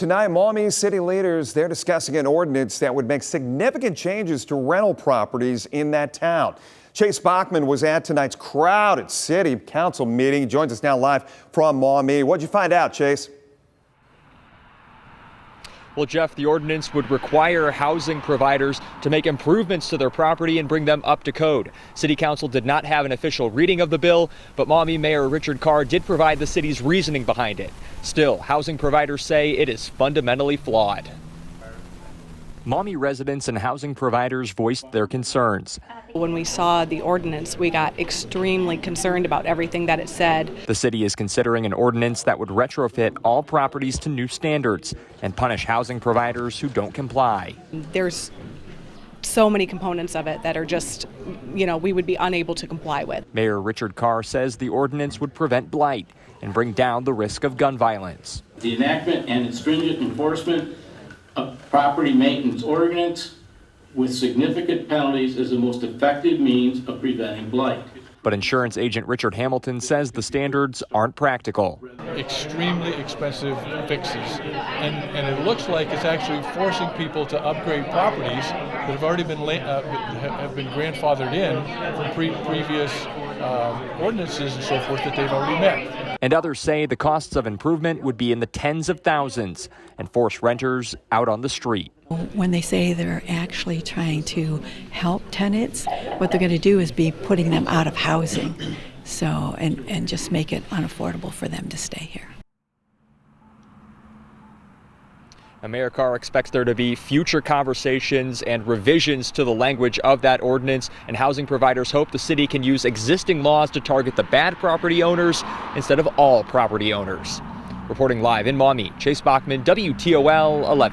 Tonight, Maumee City leaders, they're discussing an ordinance that would make significant changes to rental properties in that town. Chase Bachman was at tonight's crowded City Council meeting. He joins us now live from Maumee. What'd you find out, Chase? Well, Jeff, the ordinance would require housing providers to make improvements to their property and bring them up to code. City Council did not have an official reading of the bill, but Maumee Mayor Richard Carr did provide the city's reasoning behind it. Still, housing providers say it is fundamentally flawed. Maumee residents and housing providers voiced their concerns. When we saw the ordinance, we got extremely concerned about everything that it said. The city is considering an ordinance that would retrofit all properties to new standards and punish housing providers who don't comply. There's so many components of it that are just, we would be unable to comply with. Mayor Richard Carr says the ordinance would prevent blight and bring down the risk of gun violence. The enactment and stringent enforcement of property maintenance ordinance with significant penalties is the most effective means of preventing blight. But insurance agent Richard Hamilton says the standards aren't practical. Extremely expensive fixes, and it looks like it's actually forcing people to upgrade properties that have already been have been grandfathered in from previous ordinances and so forth that they've already met. And others say the costs of improvement would be in the tens of thousands and force renters out on the street. When they say they're actually trying to help tenants, what they're going to do is be putting them out of housing, so and just make it unaffordable for them to stay here. And Mayor Carr expects there to be future conversations and revisions to the language of that ordinance, and housing providers hope the city can use existing laws to target the bad property owners instead of all property owners. Reporting live in Maumee, Chase Bachman, WTOL 11.